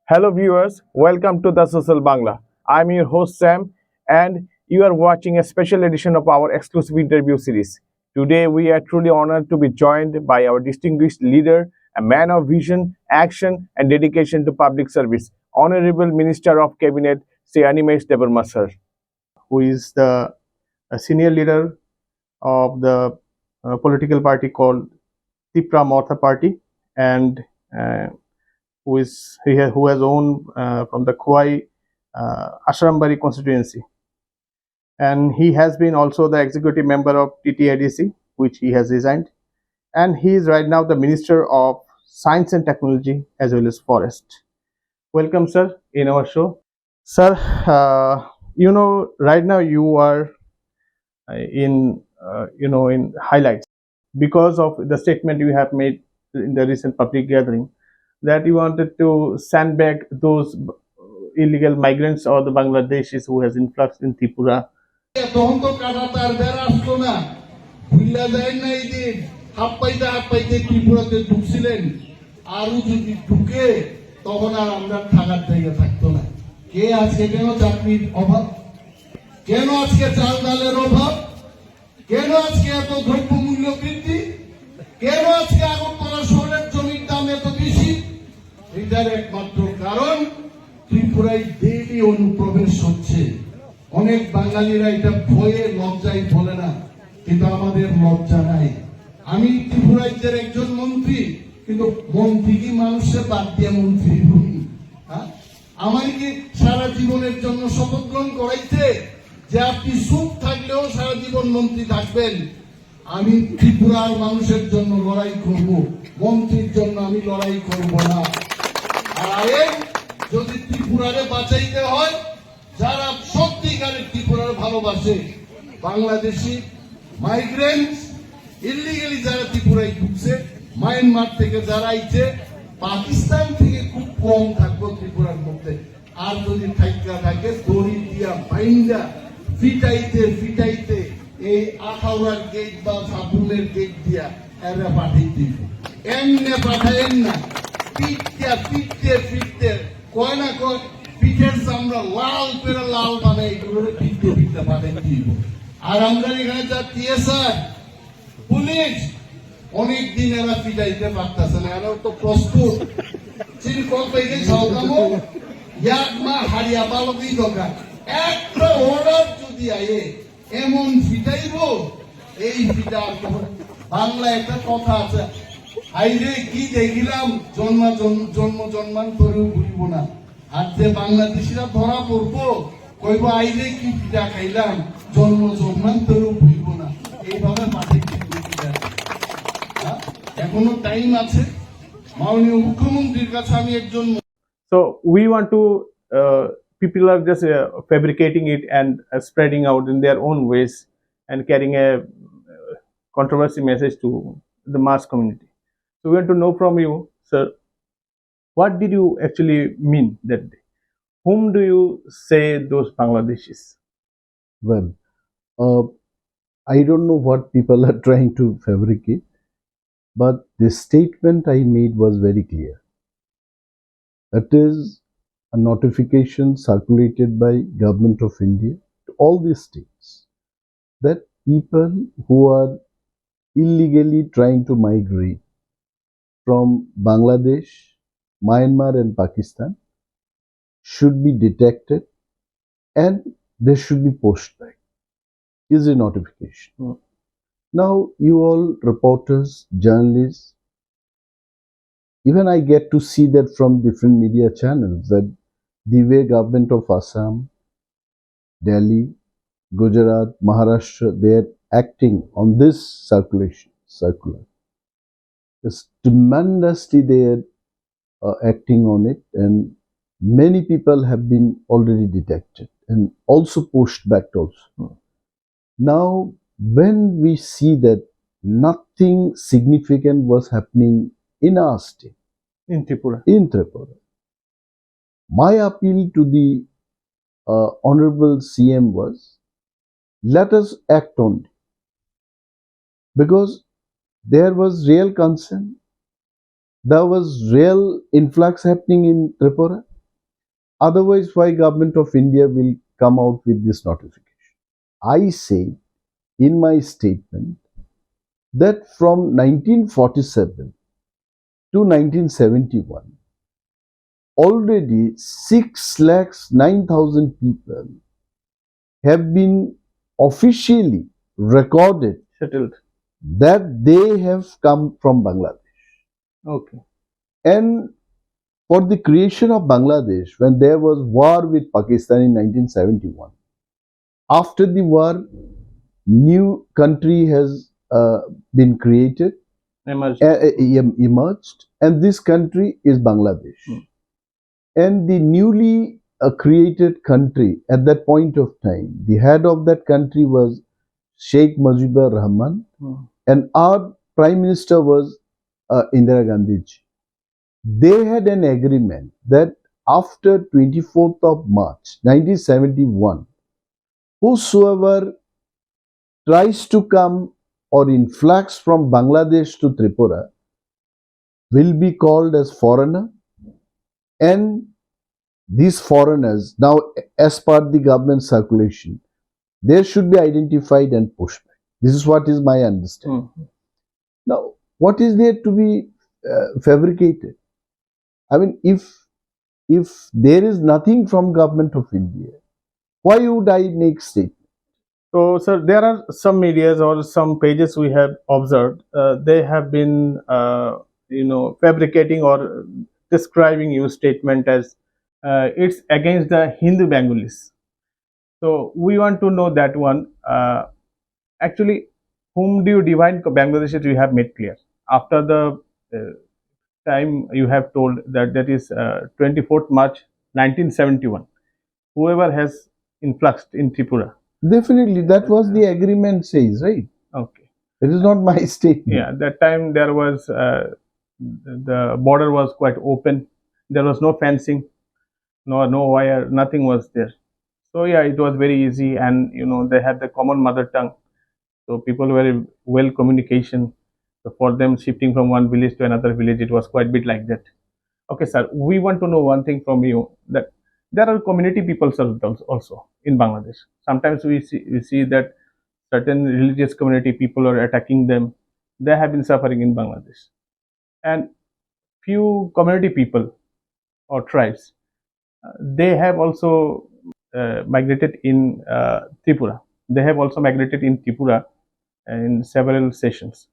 Hello viewers, welcome to the Social Bangla. I'm your host Sam and you are watching a special edition of our exclusive interview series. Today we are truly honored to be joined by our distinguished leader, a man of vision, action and dedication to public service, Honorable Minister of Cabinet, Sri Animesh Debbarma sir, who is the senior leader of the political party called Tipraland party and uh, who has owned from the Khwai Ashrambari constituency, and he has been also the executive member of TTIDC, which he has resigned, and he is right now the Minister of Science and Technology as well as Forest. Welcome, sir, in our show, sir. Right now you are in highlights because of the statement you have made in the recent public gathering that you wanted to send back those illegal migrants or the Bangladeshis who has influx in Tripura. তখন তো কাটা তার বেড়া আসতো না, ভুলা যায় না। এই যে হাত পাইতে ত্রিপুরাতে ঢুকছিলেন, আরো যদি ঢুকে তখন আর আমরা থাকার জায়গা থাকতো না। কে আজকে কেন চাকরির অভাব, কেন আজকে চাল ডালের অভাব, কেন আজকে এত দ্রব্য মূল্য বৃদ্ধি, কেন আজকে আগরতলা শহরের জমির দাম এত বেশি? এটার একমাত্র কারণ ত্রিপুরায় ডেইলি অনুপ্রবেশ হচ্ছে। অনেক বাঙালিরা এটা ভয়ে লজ্জায় বলে না, কিন্তু আমাদের লজ্জা নাই। আমি ত্রিপুরা রাজ্যের একজন মন্ত্রী, কিন্তু মন্ত্রী কি মানুষের বাদ দিয়ে মন্ত্রী হই? আমার কি সারা জীবনের জন্য শপথ গ্রহণ করাইছে যে আপনি সুখ থাকলেও সারা জীবন মন্ত্রী থাকবেন? আমি ত্রিপুরার মানুষের জন্য লড়াই করব, মন্ত্রীর জন্য আমি লড়াই করব না। আর যদি ত্রিপুরারে বাঁচাইতে হয়, যারা সত্যিকারের ত্রিপুরার ভালোবাসে, বাংলাদেশি মাইগ্রেন্ট ইলিগালি যারা ত্রিপুরায় ঢুকছে, মায়ানমার থেকে যারা আইছে, পাকিস্তান থেকে খুব কম থাকবো ত্রিপুরার মধ্যে। আর যদি থাইকা থাকে দড়ি দিয়া বাইন্দা ফিটাইতে ফিটাইতে এই আখাউড়ার গেট বা সাবুলের গেট দিয়া এরা পাঠিয়ে দিব। এমনি পাঠায়েন না, পিটতে পিটতে পিটতে কয় না কয় পিঠের চামড়া লাল করে লাল বানাই এগুলো পিটতে পিটতে পাঠাই দিব। আর আমরা এখানে যা টিএসআর পুলিশ অনেক দিন এরা পিটাইতে পারতেছে না, এরা তো প্রস্তুত চিরকল পেয়ে সাউদামো এক মা হারিয়া বালকই দরকার। একটা অর্ডার যদি আয়ে এমন ফিটাইব, এই ফিটা বাংলা একটা কথা আছে, আইরে কি দেখিলাম জন্মান্তরেও ভুলিব না। আর যে বাংলাদেশিরা ধরা পড়বো কইব আইরে কি পিঠা খাইলাম জন্মান্তরেও ভুলিব না। এইভাবে মাঠে এখনো টাইম আছে। মাননীয় মুখ্যমন্ত্রীর কাছে আমি একজন So we want to people are just fabricating it and spreading out in their own ways and carrying a controversy message to the mass community. So we want to know from you, sir, what did you actually mean that day? Whom do you say those Bangladeshis? Well, I don't know what people are trying to fabricate, but the statement I made was very clear. It is a notification circulated by Government of India to all the states that people who are illegally trying to migrate from Bangladesh, Myanmar and Pakistan should be detected and they should be pushed back. Is a notification. Now, you all reporters, journalists, even I get to see that from different media channels that the way government of Assam, Delhi, Gujarat, Maharashtra, they are acting on this circular. It's tremendously they are acting on it, and many people have been already detected and also pushed back also. Now, when we see that nothing significant was happening in our state, In Tripura. my appeal to the Honorable CM was, let us act on it. Because there was real concern, there was real influx happening in Tripura. Otherwise, why government of India will come out with this notification? I say in my statement that from 1947 to 1971, already 6,09,000 people have been officially recorded Settled. that they have come from Bangladesh. Okay. And for the creation of Bangladesh, when there was war with Pakistan in 1971, after the war, new country has been created, Emerged. emerged, and this country is Bangladesh. And the newly created country at that point of time, the head of that country was Sheikh Mujibur Rahman, and our prime minister was Indira Gandhi. They had an agreement that after 24th of March 1971, whosoever tries to come or influx from Bangladesh to Tripura will be called as foreigner, and these foreigners, now as per the government circulation, they should be identified and pushed back. This is what is my understanding. Now, what is there to be fabricated? I mean, if there is nothing from government of India, why would I make statement? So, sir, there are some medias or some pages we have observed. They have been, fabricating or describing your statement as it's against the Hindu Bengalis. So, we want to know that one. Actually, whom do you divide Bangladeshis? You have made clear after the time you have told that is 24th March 1971. Whoever has influxed in Tripura. Definitely, that was the agreement says, right? Okay. It is not my statement. Yeah, that time there was the border was quite open. There was no fencing, no wire, nothing was there. So yeah, it was very easy, and they had the common mother tongue, so people were well communication. So for them shifting from one village to another village, it was quite bit like that. Okay, sir, we want to know one thing from you, that there are community people also in Bangladesh. Sometimes we see that certain religious community people are attacking them. They have been suffering in Bangladesh, and few community people or tribes, they have also migrated in Tripura. They have also migrated in Tripura in several sessions.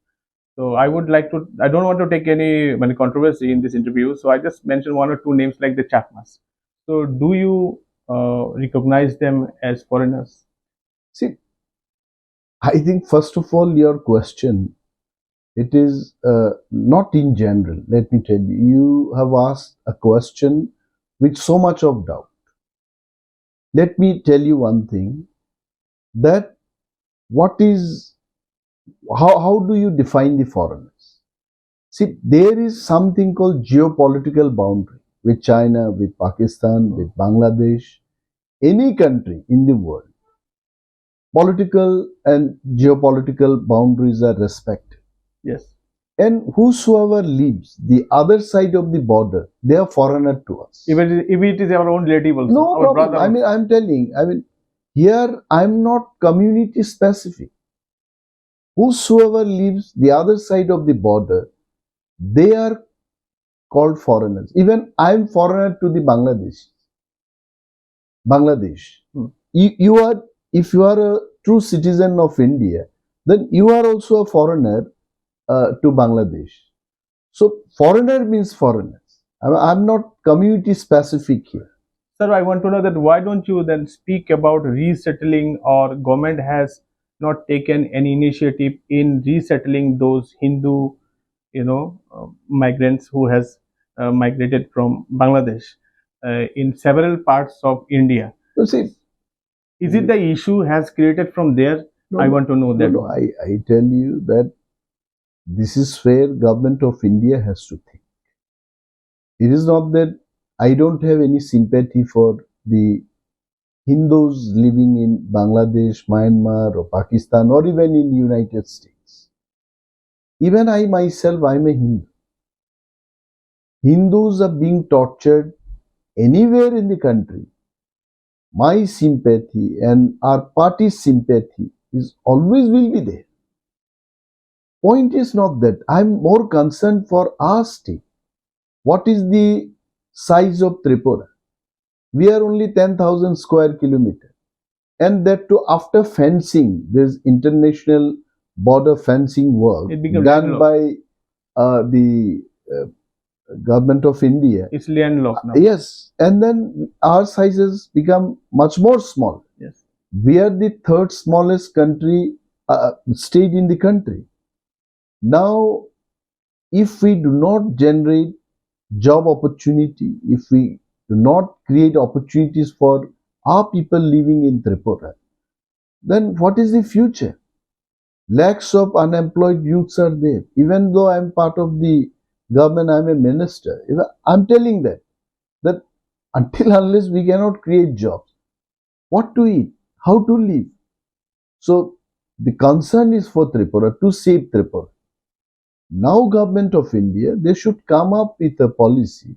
So I would like to. I don't want to take any controversy in this interview. So I just mentioned one or two names like the Chakmas. So do you recognize them as foreigners? See, I think first of all, your question, it is not in general. Let me tell you, you have asked a question with so much of doubt. Let me tell you one thing, that what is, how do you define the foreigners? See, there is something called geopolitical boundary with China, with Pakistan, with Bangladesh, any country in the world. Political and geopolitical boundaries are respected. Yes. And whosoever lives the other side of the border, they are foreigner to us. If it is our own relative also, No our problem. brother. I'm telling, here I'm not community specific. Whosoever lives the other side of the border, they are called foreigners. Even I'm foreigner to the Bangladesh. Bangladesh. You are, if you are a true citizen of India, then you are also a foreigner to Bangladesh. So foreigner means foreigners. I'm not community specific here. Sir, I want to know that why don't you then speak about resettling, or government has not taken any initiative in resettling those Hindu, migrants who has migrated from Bangladesh in several parts of India. You see, Is it the issue has created from there? I want to know that. No, I tell you that this is where government of India has to think. It is not that I don't have any sympathy for the Hindus living in Bangladesh, Myanmar, or Pakistan, or even in United States. Even I myself, I'm a Hindu. Hindus are being tortured anywhere in the country, my sympathy and our party's sympathy is always will be there. Point is not that. I'm more concerned for our state. What is the size of Tripura? We are only 10,000 square kilometer. And that too after fencing, there's international border fencing work It became done landlocked. by the government of India. It's landlocked now. Yes, and then our sizes become much more small. Yes. We are the third smallest country state in the country. Now, if we do not generate job opportunity, if we do not create opportunities for our people living in Tripura, then what is the future? Lakhs of unemployed youths are there. Even though I'm part of the government, I'm a minister. I'm telling that until unless we cannot create jobs, what to eat, how to live. So the concern is for Tripura to save Tripura. Now government of India, they should come up with a policy.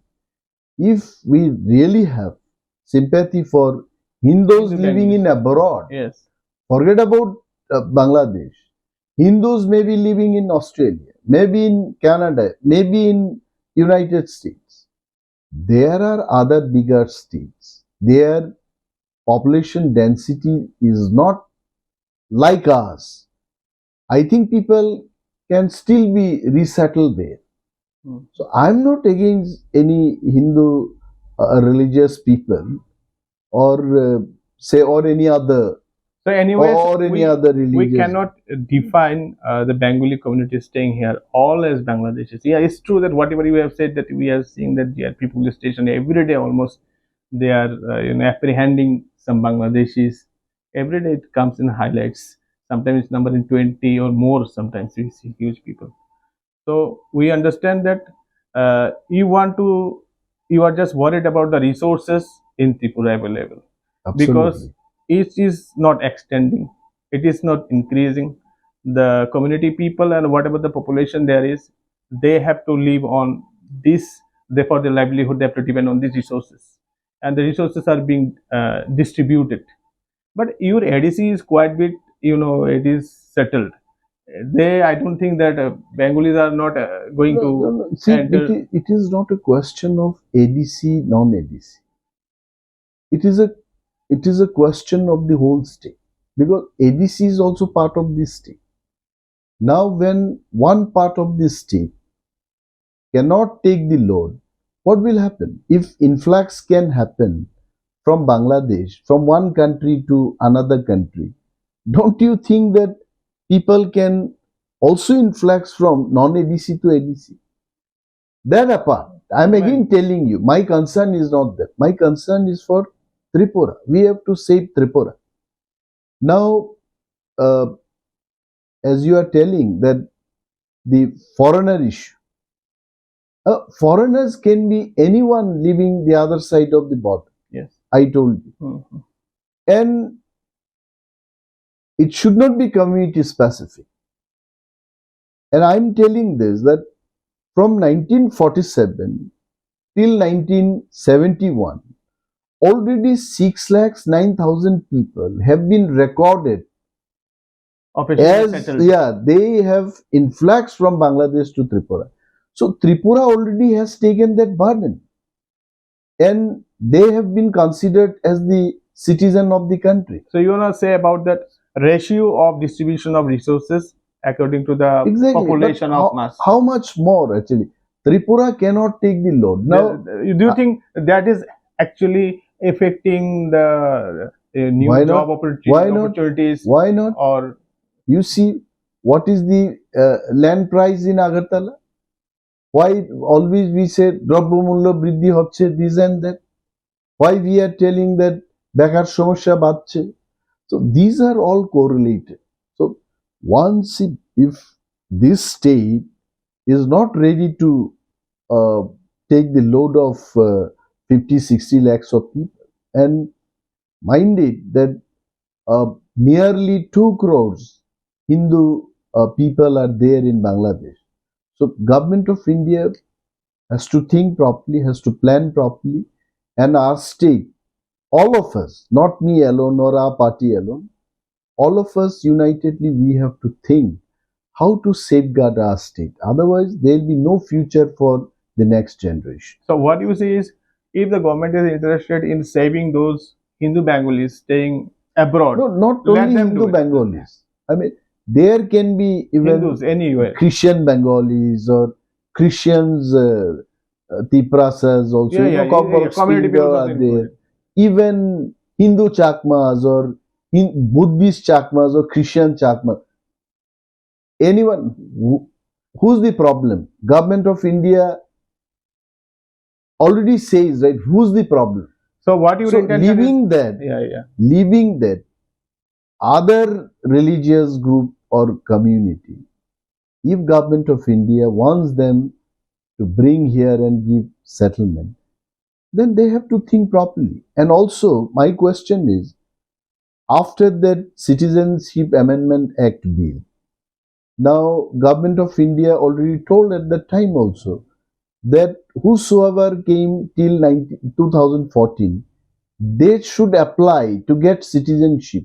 If we really have sympathy for Hindus Hindu living in language. abroad, Yes. forget about Bangladesh. Hindus may be living in Australia, maybe in Canada, maybe in United States. There are other bigger states. Their population density is not like ours. I think people can still be resettled there. Mm. So I'm not against any Hindu religious people or say or any other So, anyways, or any other we religious. cannot define the Bengali community staying here all as Bangladeshis. Yeah, it's true that whatever you have said, that we are seeing that there are people stationed every day almost. They are apprehending some Bangladeshis. Every day it comes in highlights. Sometimes it's number in 20 or more. Sometimes we see huge people. So we understand that you are just worried about the resources in Tripura available, because Absolutely. it is not extending, it is not increasing. The community people and whatever the population there is, they have to live on this. Therefore, their livelihood, they have to depend on these resources, and the resources are being distributed. But your ADC is quite bit, it is settled. I don't think that Bengalis are not going No, no, to no. See, enter. it is not a question of ADC, non-ADC. It is a question of the whole state because ADC is also part of this state. Now, when one part of the state cannot take the load, what will happen? If influx can happen from Bangladesh, from one country to another country, don't you think that people can also influx from non-ADC to ADC? That apart, I'm Well, again telling you, my concern is not that. My concern is for Tripura. We have to save Tripura. Now, uh, as you are telling that the foreigner issue, foreigners can be anyone living the other side of the border. yes. I told you. Mhm. And it should not be community specific. And I'm telling this that from 1947 till 1971, already 6 lakhs 9,000 people have been recorded Officially as, settled. yeah, they have influx from Bangladesh to Tripura. So Tripura already has taken that burden and they have been considered as the citizen of the country. So you want to say about that ratio of distribution of resources according to the Exactly, but population of mass. how much more actually? Tripura cannot take the load. Now, Do you think that is actually affecting the why new not? job Why not? opportunities, Why not? or You see, what is the land price in Agartala? Why always we say দ্রব্যমূল্য বৃদ্ধি হচ্ছে this and that? Why we are telling that বেকার সমস্যা বাড়ছে? So these are all correlated. So once if this state is not ready to uh, take the load of 50-60 lakhs of people, and mind it that nearly 2 crores Hindu people are there in Bangladesh. So government of India has to think properly, has to plan properly, and our state, all of us, not me alone or our party alone, all of us unitedly, we have to think how to safeguard our state. Otherwise, there will be no future for the next generation. So what you say is, if the government is interested in saving those Hindu Bengalis staying abroad, No, not let only them do Hindu it. Bengalis. I mean, there can be even Hindus anywhere. Christian Bengalis or Christians, Tiprasas also, Yeah, yeah, yeah, Kopar community Stingha people also are there. included. Even Hindu Chakmas or Buddhist Chakmas or Christian Chakmas. Anyone, who's the problem? Government of India already says, right, who's the problem? So what your So intention is? leaving that other religious group or community, if government of India wants them to bring here and give settlement, then they have to think properly. And also, my question is, after that Citizenship Amendment Act bill, now government of India already told at that time also that whosoever came till 2014, they should apply to get citizenship.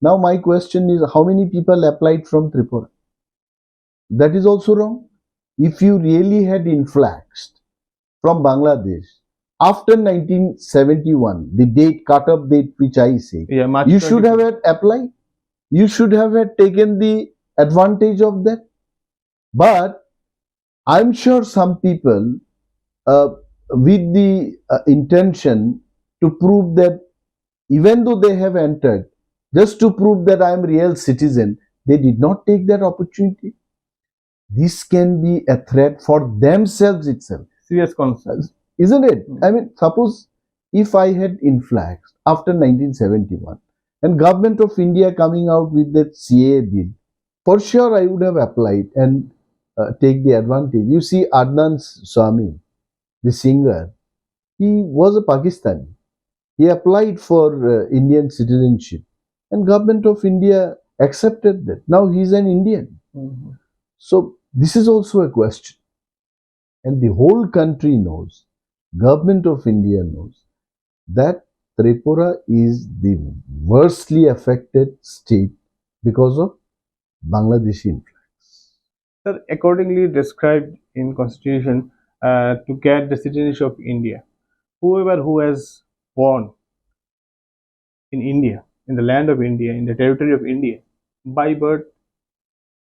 Now my question is, how many people applied from Tripura? That is also wrong. If you really had influxed from Bangladesh after 1971, the date, cut-off date which I say, Yeah, March you should 24. have had applied. You should have had taken the advantage of that. But I'm sure some people, uh, with the intention to prove that even though they have entered, just to prove that I am real citizen, they did not take that opportunity. This can be a threat for themselves itself, Serious concerns. isn't it? Hmm. I mean, suppose if I had influxed after 1971 and government of India coming out with that CA bill, for sure I would have applied and take the advantage. You see, Adnan Swami, the singer, he was a Pakistani. He applied for Indian citizenship, and government of India accepted that. Now he's an Indian. Mhm. So this is also a question, and the whole country knows, government of India knows that Tripura is the worstly affected state because of Bangladeshi influence. Sir, accordingly described in Constitution, to get the citizenship of India, whoever who has born in India, in the land of India, in the territory of India, by birth,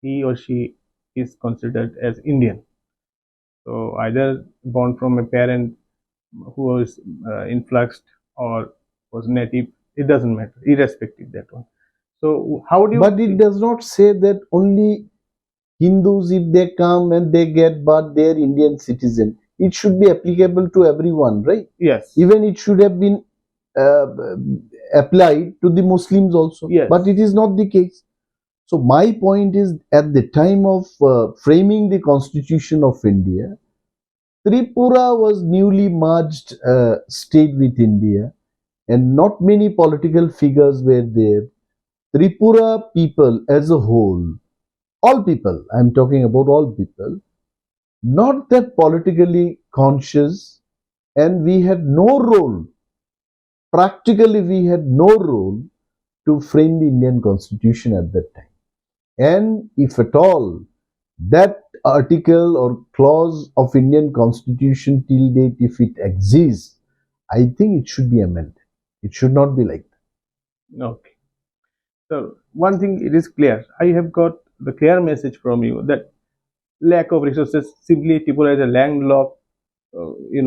he or she is considered as Indian. So either born from a parent who was influxed or was native, it doesn't matter, irrespective that one. So how do you? But it does not say that only Hindus, if they come and they get but they're Indian citizen, it should be applicable to everyone, right? Yes. Even it should have been uh, applied to the Muslims also. Yes. But it is not the case. So my point is, at the time of framing the Constitution of India, Tripura was newly merged state with India, and not many political figures were there. Tripura people as a whole, all people, I'm talking about all people, not that politically conscious, and we had no role, practically, we had no role to frame the Indian Constitution at that time. And if at all that article or clause of Indian Constitution till date, if it exists, I think it should be amended. It should not be like that. Okay. So one thing it is clear. I have got the clear message from you that lack of resources, simply Tripura is a landlocked,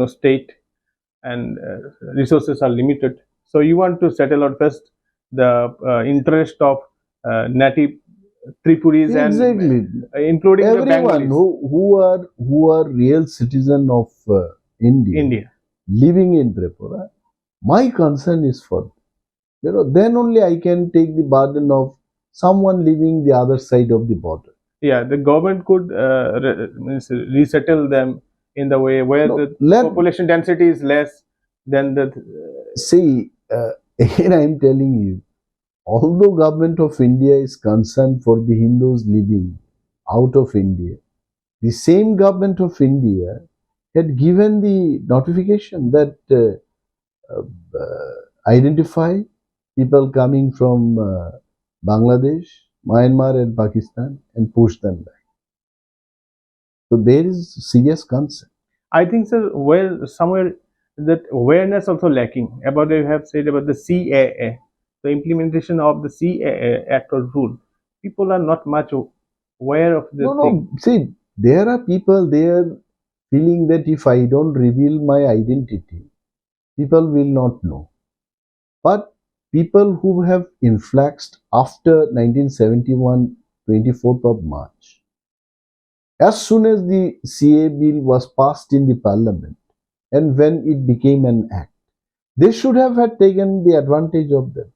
state, and resources are limited. So you want to settle out first the interest of native Tripuris and Exactly. including the Everyone Bengalis. who are real citizen of India, living in Tripura, my concern is for, then only I can take the burden of someone living the other side of the border. Yeah, the government could resettle them in the way where No, the population density is less than the. See, again I am telling you, although government of India is concerned for the Hindus living out of India, the same government of India had given the notification that identify people coming from Bangladesh, Myanmar, and Pakistan and push them back. So there is serious concern. I think, sir, where somewhere that awareness also lacking about you have said about the CAA, the implementation of the CAA Act or rule. People are not much aware of the No, thing. no. See, there are people there feeling that if I don't reveal my identity, people will not know. But people who have influxed after 1971, 24th of March, as soon as the CA bill was passed in the parliament and when it became an act, they should have had taken the advantage of them.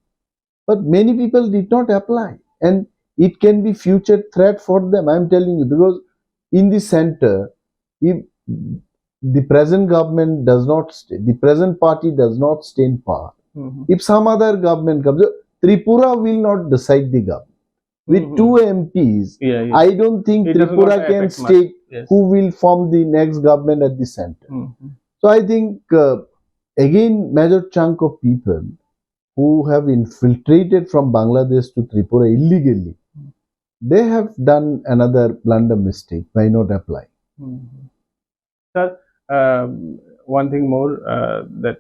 But many people did not apply, and it can be future threat for them. I'm telling you, because in the center, if the present government does not stay, the present party does not stay in power. If some other government comes, Tripura will not decide the government. With two MPs, Yeah, yeah. I don't think It does not Tripura can affect much. state Yes. who will form the next government at the center. So I think again, major chunk of people who have infiltrated from Bangladesh to Tripura illegally, they have done another blunder mistake by not applying. Sir, one thing more that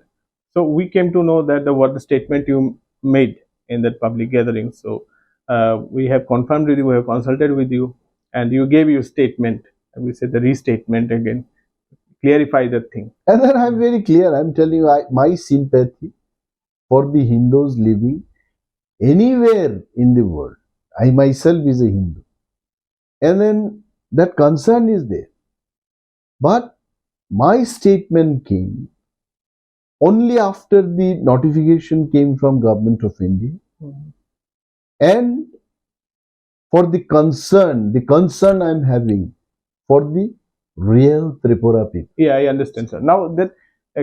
so we came to know that what the statement you made in that public gathering. So we have confirmed with you, we have consulted with you, and you gave your statement. We said the restatement again, clarify that thing. And then I'm very clear. I'm telling you, my sympathy for the Hindus living anywhere in the world. I myself is a Hindu. And then that concern is there. But my statement came only after the notification came from Government of India. And for the concern I'm having for the real Tripura people. Yeah, I understand, sir. Now that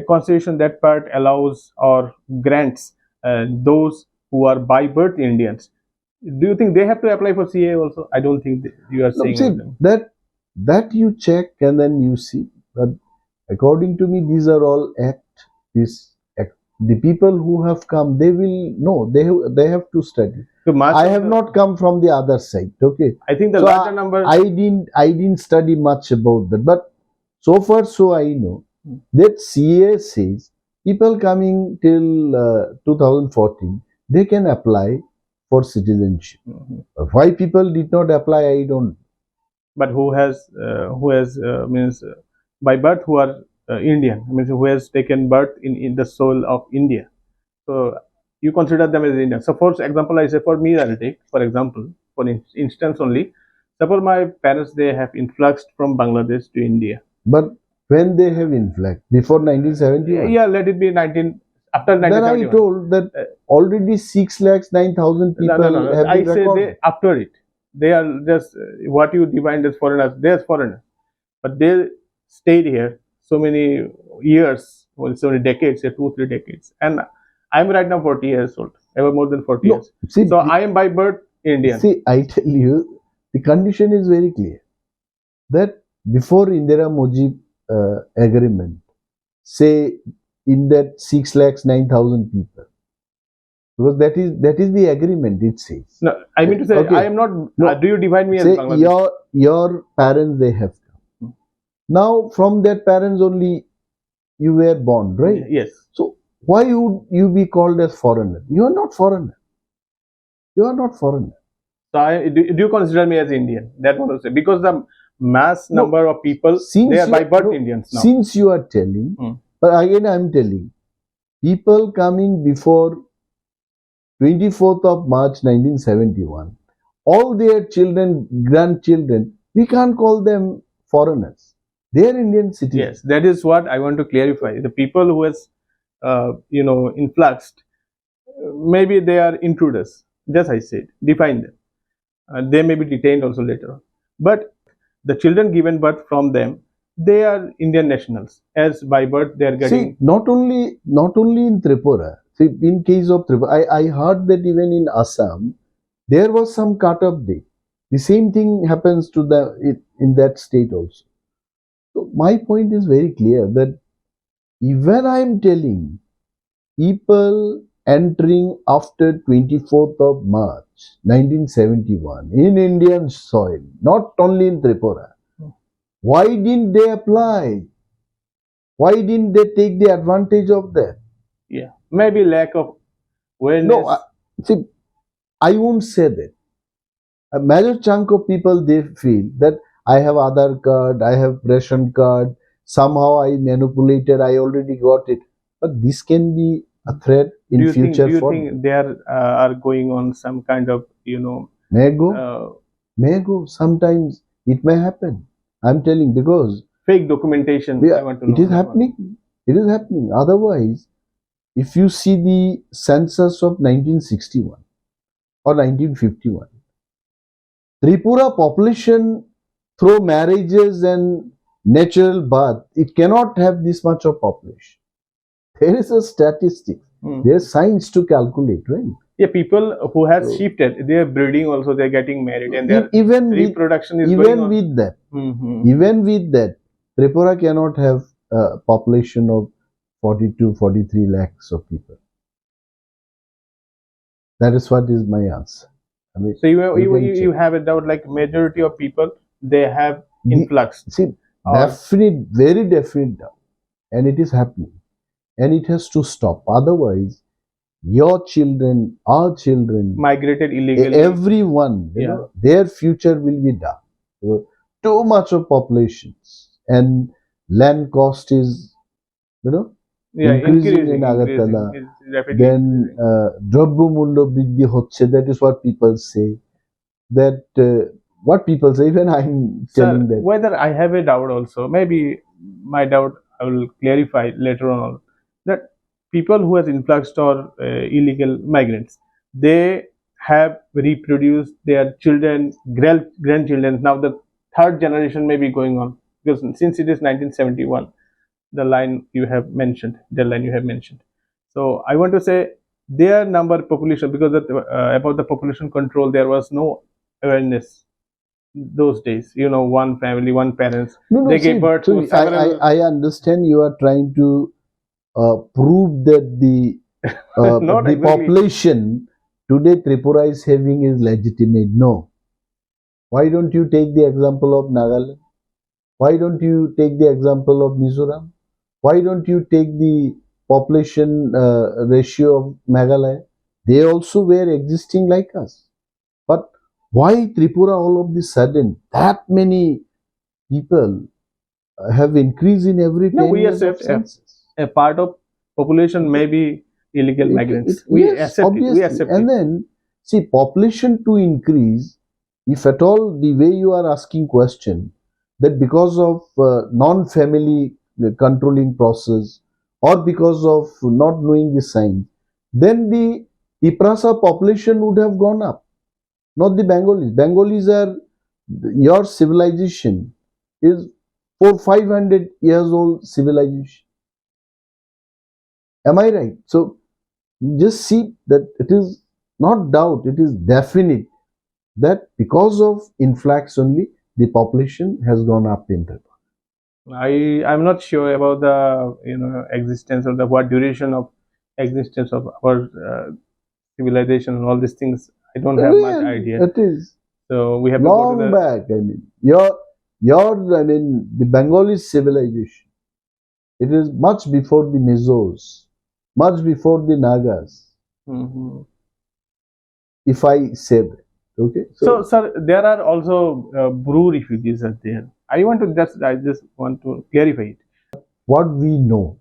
constitution, that part allows or grants those who are by birth Indians. Do you think they have to apply for CA also? I don't think you are No, saying see, about them. that you check and then you see. But according to me, these are all the people who have come, they will know. They have to study. So much I of have the- not come from the other side. Okay. I think the So larger number. I didn't study much about that. But so far, so I know that CA says people coming till 2014, they can apply for citizenship. Why people did not apply, I don't. But who has means by birth who are Indian, means who has taken birth in the soul of India. So you consider them as Indian. So for example, I say for me, I'll take for example, for instance only. Suppose my parents they have influxed from Bangladesh to India. But when they have influx before 1971, Yeah, let it be 19 after then I 1971. told that already 6,09,000 people No. have I been say recorded. they after it. They are just what you defined as foreigners. They are foreigners, but they stayed here so many years, well, so many decades, say 2 3 decades, and I'm right now 40 years old. Ever more than 40 No, years. see, So I am by birth Indian. see, I tell you, the condition is very clear that before Indira Modi agreement, say in that 6,09,000 people, because that is the agreement. It says. No, I mean to say Okay. I am not. No, Do you define me as say Bangladesh? your parents they have come. Now from their parents only you were born, right? Yes. So why would you be called as foreigner? You are not foreigner. You are not foreigner. So do you consider me as Indian? That what I say because the mass No, number of people they are by birth Indians now. Since you are telling, but again I am telling, people coming before 24th of March 1971, all their children, grandchildren, we can't call them foreigners. They are Indian citizens. Yes, that is what I want to clarify. The people who has influxed, maybe they are intruders. Just I said, define them. They may be detained also later on. But the children given birth from them, they are Indian nationals. As by birth they are getting. See, not only in Tripura. See, in case of Tripura, I heard that even in Assam, there was some cut-off day. The same thing happens to in that state also. So my point is very clear that even I am telling people entering after 24th of March 1971 in Indian soil, not only in Tripura. Why didn't they apply? Why didn't they take the advantage of that? Yeah, maybe lack of No, awareness. see, I won't say that. A major chunk of people, they feel that I have Aadhaar card, I have ration card, somehow I manipulated, I already got it. But this can be a threat Do in you think? future Do you for them. think they are going on some kind of May go, uh, may go. Sometimes it may happen. I'm telling because fake documentation? I want to it know is that one. happening. It is happening. Otherwise, if you see the census of 1961 or 1951, Tripura population through marriages and natural birth, it cannot have this much of population. There is a statistic. Hmm. There's science to calculate, right? Yeah, people who has So shifted, they are breeding also. They're getting married, and their even with reproduction is going even on. with that, Mm-hmm. even with that, Tripura cannot have a population of 42, 43 lakhs of people. That is what is my answer. I mean, So you you you can you check. you have a doubt like majority of people they have The, influx see, or definite, very definite doubt, and it is happening, and it has to stop. Otherwise, your children, our children, migrated illegally. everyone, Yeah, their future will be dark. So, too much of populations and land cost is, you know, yeah, increasing in increasing Agartala. is rapidly Then increasing. দ্রব্য মূল্য বৃদ্ধি হচ্ছে. That is what people say. That what people say. Even I'm telling Sir, that. whether I have a doubt also, maybe my doubt I will clarify later on that people who has influxed or illegal migrants, they have reproduced their children, grandchildren. Now the third generation may be going on because since it is 1971, the line you have mentioned, the line you have mentioned. So I want to say their number population because about the population control, there was no awareness those days. One family, one parents, No, no. they gave See, birth so to several. I understand you are trying to prove that Not the exactly. population today Tripura is having is legitimate. No. Why don't you take the example of Nagaland? Why don't you take the example of Mizoram? Why don't you take the population ratio of Meghalaya? They also were existing like us. But why Tripura all of the sudden that many people have increased in every No, 10 we years of accept census? a part of population Okay. may be illegal migrants. We Yes, accept it. We obviously. accept And it. then see population to increase, if at all the way you are asking question, that because of non-family controlling process or because of not knowing the sign, then the Iprasa population would have gone up, not the Bengalis. Bengalis are your civilization is 400-500 years old civilization. Am I right? So you just see that it is not doubt, it is definite that because of influx only the population has gone up in Tripura. I'm not sure about the existence or the what duration of existence of our civilization and all these things. I don't have much Well, idea. it is So we have to go to long the. back. I mean, your I mean the Bengali civilization. It is much before the Mizos, much before the Nagas. Mhm. If I say that, okay. So, So sir, there are also Bru refugees are there. I just want to clarify it. what we know,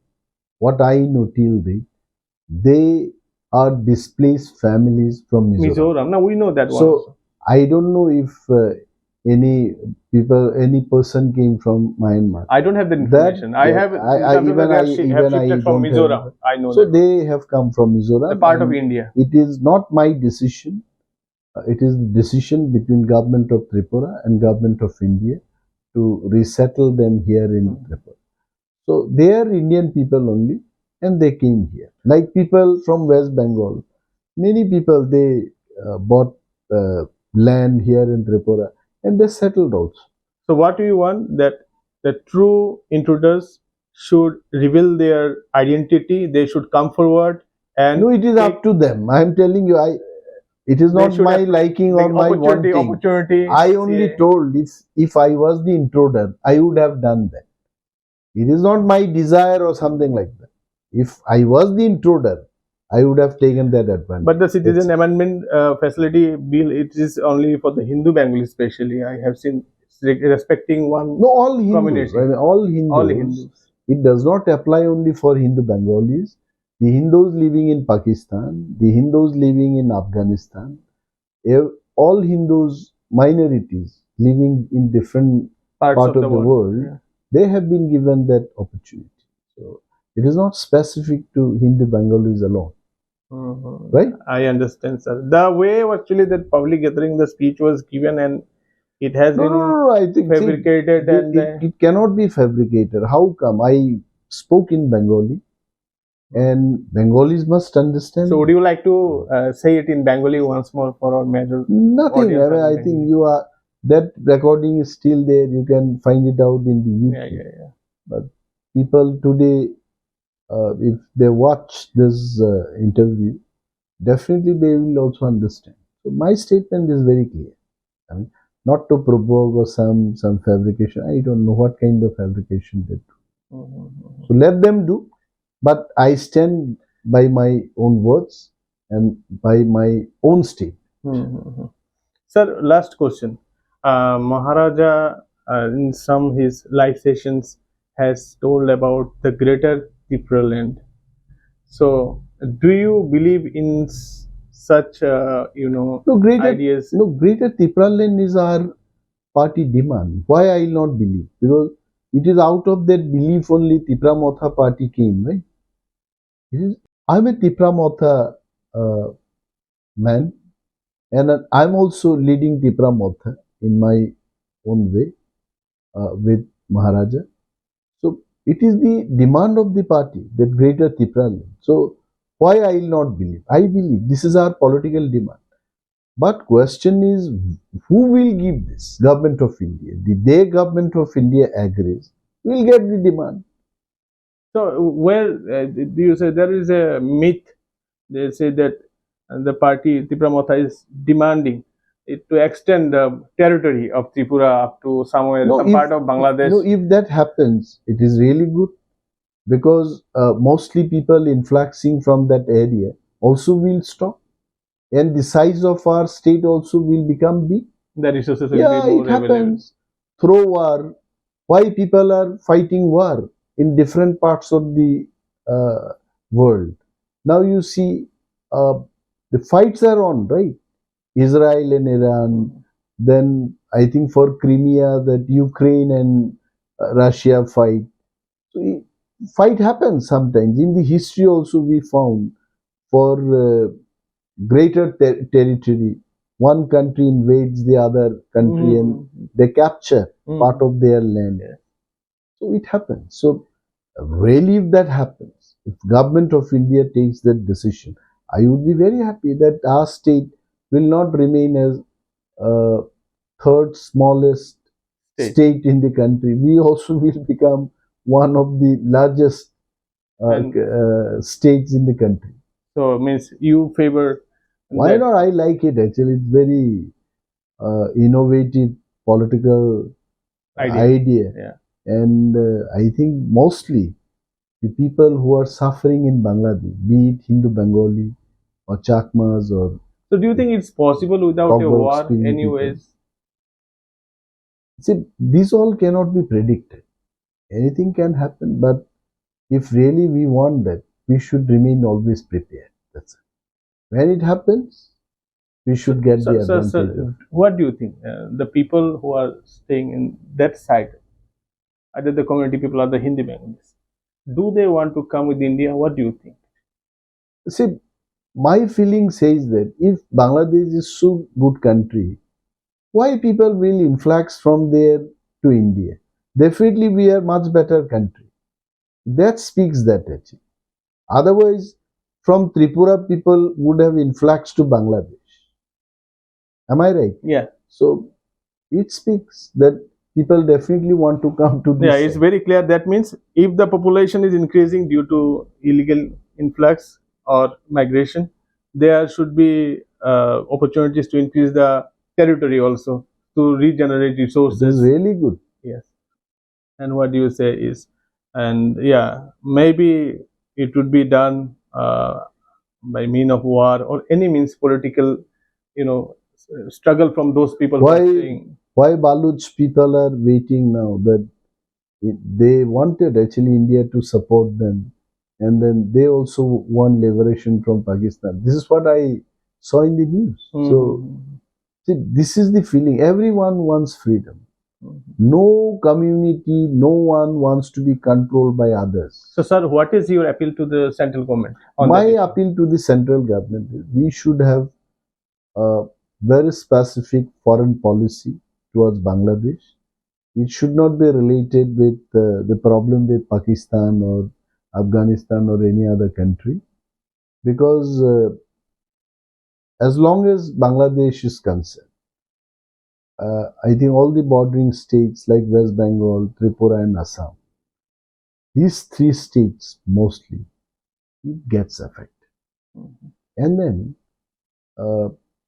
what I know till date, they are displaced families from Mizoram. Mizoram. Now we know that one So also. I don't know if any any person came from Myanmar. I don't have that That information. I have information that have even I shifted from don't have. Mizoram. I know So that one. they have come from The Mizoram, part of and India. it is not my decision. It is the decision between government of Tripura and government of India to resettle them here in Mhm. Tripura. So they are Indian people only, and they came here. Like people from West Bengal, many people they bought land here in Tripura and they settled also. So what do you want? That the true intruders should reveal their identity. They should come forward and No, it is take. up to them. I am telling you, it is They not should my apply liking or like my wanting. opportunity. I only Yeah. told if I was the intruder, I would have done that. It is not my desire or something like that. If I was the intruder, I would have taken that But advantage. the citizen amendment facility bill, it is only for the Hindu Bengali, especially. I have seen respecting one No, all Hindus. I community, mean, all all Hindus. Hindus. It does not apply only for Hindu Bengalis. The Hindus living in Pakistan, the Hindus living in Afghanistan, all Hindus, minorities living in different Parts part of the of the world. world, Yeah. they have been given that opportunity. So it is not specific to Hindu Bengalis alone, right? I understand, sir. The way actually that public gathering, the speech was given, and it has No, no, been no, no. I think, see, fabricated, and it cannot be fabricated. How come? I spoke in Bengali, and Bengalis must so understand would that. you like to say it in Bengali once more for our major Nothing. I audience mean, are in I think Bengali? you are, that recording is still there. You can find it out in the Yeah, YouTube. yeah, yeah. But people today, if they watch this interview, definitely they will also understand. So my statement is very clear. I mean, not to provoke or some fabrication. I don't know what kind of fabrication they do. Mhm. So let them do. But I stand by my own words and by my own state. Mhm. Sir, last question. Maharaja, in some his live sessions, has told about the greater Tipraland. So, do you believe in such, No greater, ideas? no greater Tipraland is our party demand. Why I will not believe? Because it is out of that belief only Tipramotha party came, right? It is, I'm a Tipramotha man, and I'm also leading Tipramotha in my own way with Maharaja. So it is the demand of the party that greater Tipraland. So why I will not believe? I believe this is our political demand. But question is, who will give this? Government of India. The day government of India agrees, we'll get the demand. So, where do you say there is a myth? They say that the party Tipramotha is demanding it to extend the territory of Tripura up to somewhere, No, some if part of Bangladesh. if that happens, it is really good because mostly people influxing from that area also will stop, and the size of our state also will become big. The resources will be Yeah, more it available. happens. Through war, why people are fighting war in different parts of the world? Now you see, uh, the fights are on, right? Israel and Iran. Then I think for Crimea, that Ukraine and Russia fight. So fight happens sometimes. In the history also we found for greater territory, one country invades the other country and Mhm. they capture part Mhm. of their land. Yeah. So it happens. So really, if that happens, if government of India takes that decision, I would be very happy that our state will not remain as third smallest State. state in the country. We also will become one of the largest And states in the country. so means you favor Why that not? I like it actually. It's very innovative political idea. idea, Yeah. and I think mostly the people who are suffering in Bangladesh, be it Hindu Bengali or Chakmas or So do you think it's possible without a Cockburg war speaking people. anyways? See, these all cannot be predicted. Anything can happen, but if really we want that, we should remain always prepared. That's it. When it happens, we So, should get the so advantage of. what do you think? The people who are staying in that side, either the community people or the Hindi Bengalis, do they want to come with India? What do you think? See, my feeling says that if Bangladesh is so good country, why people will influx from there to India? Definitely, we are much better country. That speaks that actually. Otherwise, from Tripura, people would have influxed to Bangladesh. Am I right? Yeah. So it speaks that people definitely want to come to this Yeah, it's side. very clear. That means if the population is increasing due to illegal influx or migration, there should be opportunities to increase the territory also to regenerate It is resources. really good. Yes. And what do you say is, and yeah, maybe it would be done by mean of war or any means political, struggle from those people who are Why saying. why Baluch people are waiting now that they wanted actually India to support them, and then they also want liberation from Pakistan. This is what I saw in the news. So see, this is the feeling. Everyone wants freedom. No community, no one wants to be controlled by others. So, sir, what is your appeal to the central government on My that issue? appeal to the central government is we should have a very specific foreign policy towards Bangladesh. It should not be related with the problem with Pakistan or Afghanistan or any other country, because as long as Bangladesh is concerned, I think all the bordering states like West Bengal, Tripura, and Assam, these three states mostly, it gets affected. And then,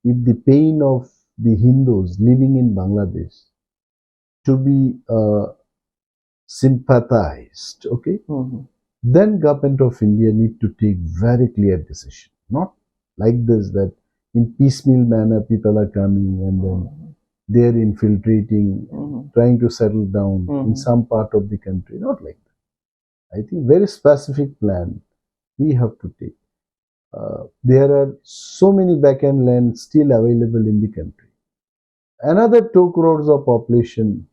if the pain of the Hindus living in Bangladesh to be sympathized, okay, then government of India need to take very clear decision. Not like this that in piecemeal manner people are coming and then they are infiltrating, trying to settle down in some part of the country. Not like that. I think very specific plan we have to take. There are so many back-end lands still available in the country. Another 2 crores of population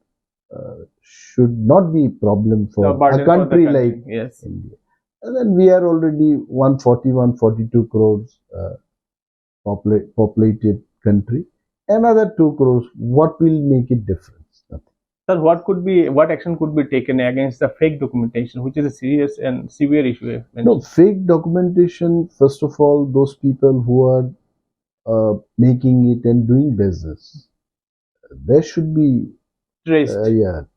should not be a problem The for a burden for the country country, like yes. India. And then we are already 140, 142 crores populated country. Another 2 crores, what will make it difference? Nothing. Sir, what action could be taken against the fake documentation, which is a serious and severe issue? No, fake documentation, first of all, those people who are making it and doing business, there should be Traced.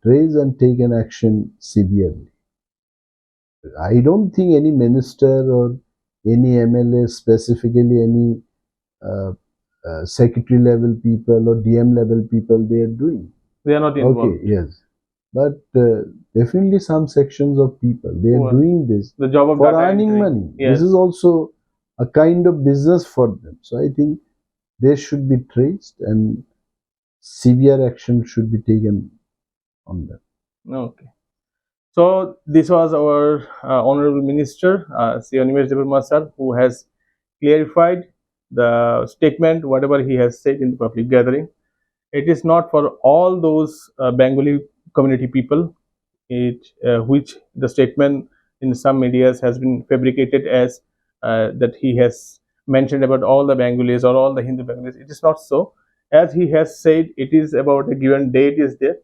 traced and taken action severely. I don't think any minister or any MLA, specifically any secretary level people or DM level people, they are doing. They are not involved. Okay, yes. But definitely some sections of people, they are doing this The job of for data earning entry. money. Yes. This is also a kind of business for them. So I think they should be traced and severe action should be taken on them. Okay. So this was our honorable minister, Sri Animesh Debbarma sir, who has clarified the statement, whatever he has said in the public gathering. It is not for all those Bengali community people, which the statement in some medias has been fabricated as that he has mentioned about all the Bengalis or all the Hindu Bengalis. It is not so. As he has said, it is about a given date is there,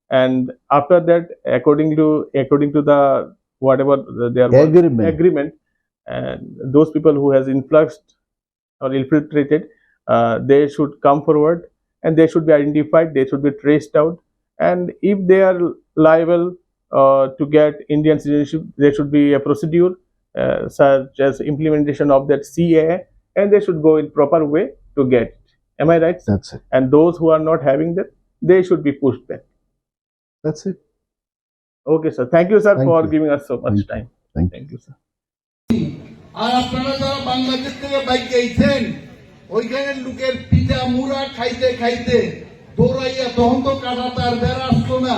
and after that, according to the whatever their agreement, and those people who has influxed or infiltrated, they should come forward and they should be identified, they should be traced out, and if they are liable to get Indian citizenship, there should be a procedure such as implementation of that CAA, and they should go in proper way to get it. Am I right? That's it. And those who are not having that, they should be pushed back. That's it. Okay, sir. Thank you, sir, Thank for you. giving us so much Thank you. time. Thank you, sir. আর আপনারা যারা বাংলাদেশ থেকে bike গেছেন, ওইখানের লোকের পিঠা মুড়া খাইতে খাইতে দৌড়াইয়া তখন তো কাটা তার বেড়া আসতো না,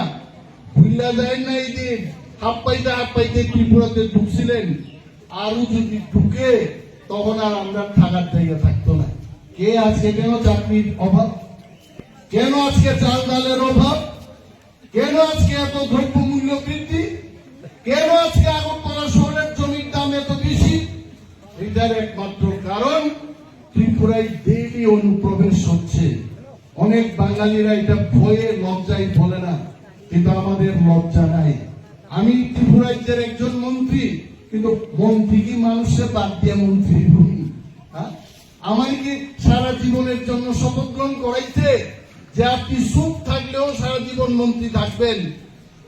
ভুল্লা যায় না এই দিন হাত পাইতে ত্রিপুরাতে ঢুকছিলেন, আরো যদি ঢুকে তখন আর আমরা থাকার জায়গা থাকতো না। কে আজকে কেন চাকরির অভাব, কেন আজকে চাল ডালের অভাব, কেন আজকে এত দ্রব্য মূল্য বৃদ্ধি, কেন আজকে আগরতলা শহরের জমির দাম এত বেশি? এটার একমাত্র কারণ ত্রিপুরায় ডেইলি অনুপ্রবেশ হচ্ছে। অনেক বাঙালিরা এটা ভয়ে লজ্জায় বলে না, কিন্তু আমাদের লজ্জা নাই। আমি ত্রিপুরাজ্যের একজন মন্ত্রী, কিন্তু মন্ত্রী কি মানুষের বাদ দিয়ে মন্ত্রী হই? আমার কি সারা জীবনের জন্য শপথ গ্রহণ করাইছে যে আপনি সুখ থাকলেও সারা জীবন মন্ত্রী থাকবেন,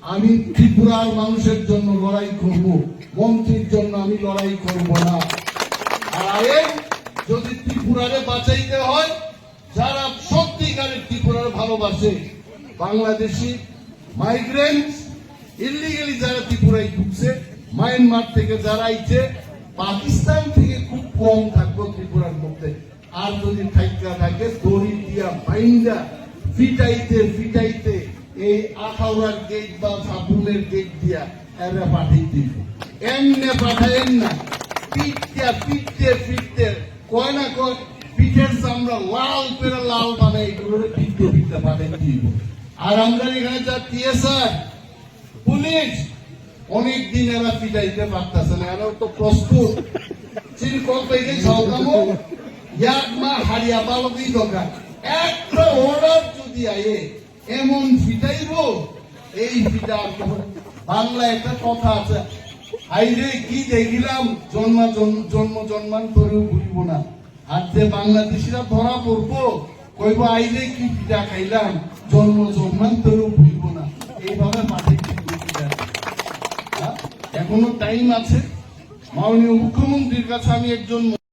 আমি ত্রিপুরার মানুষের জন্য লড়াই করব, মন্ত্রীর জন্য আমি লড়াই করব না। আর যদি ত্রিপুরারে বাঁচাইতে হয়, যারা সত্যিকারের ত্রিপুরার ভালোবাসে, বাংলাদেশি মাইগ্রেন্ট ইলিগালি যারা ত্রিপুরায় ঢুকছে, মায়ানমার থেকে যারা আইছে, পাকিস্তান থেকে খুব কম থাকবো ত্রিপুরার মধ্যে। আর যদি থাইকা থাকে দড়ি দিয়া বাইন্দা ফিটাইতে ফিটাইতে এই আখাউড়ার গেট বা সাবুনের গেট দিয়া এরা পাঠাইতে, এমনে পাঠায়েন না। পিটতে পিটতে পিটতে কয় না কয় পিঠের চামড়া লাল পেরে লাল বানাই এগুলো পিটতে পিটতে পাঠাইতে। আর আমরা এখানে যা টিএসআর পুলিশ অনেক দিন এরা পিটাইতে পারতেছে না, এরা তো প্রস্তুত চিরকল পেয়ে ঝাউকামো এক মা হারিয়া পালকেই দরকার। একটা অর্ডার যদি আয়ে এমন ফিটাইব, এই ফিটা বাংলা একটা কথা আছে, আইরে কি দেখিলাম জন্ম জন্মান্তরেও ভুলিব না। আর যে বাংলাদেশিরা ধরা পড়বো কইব আইরে কি ফিটা খাইলাম, জন্ম জন্মান্তরেও ভুলিব না। এইভাবে মাঠে এখনো টাইম আছে। মাননীয় মুখ্যমন্ত্রীর কাছে আমি একজন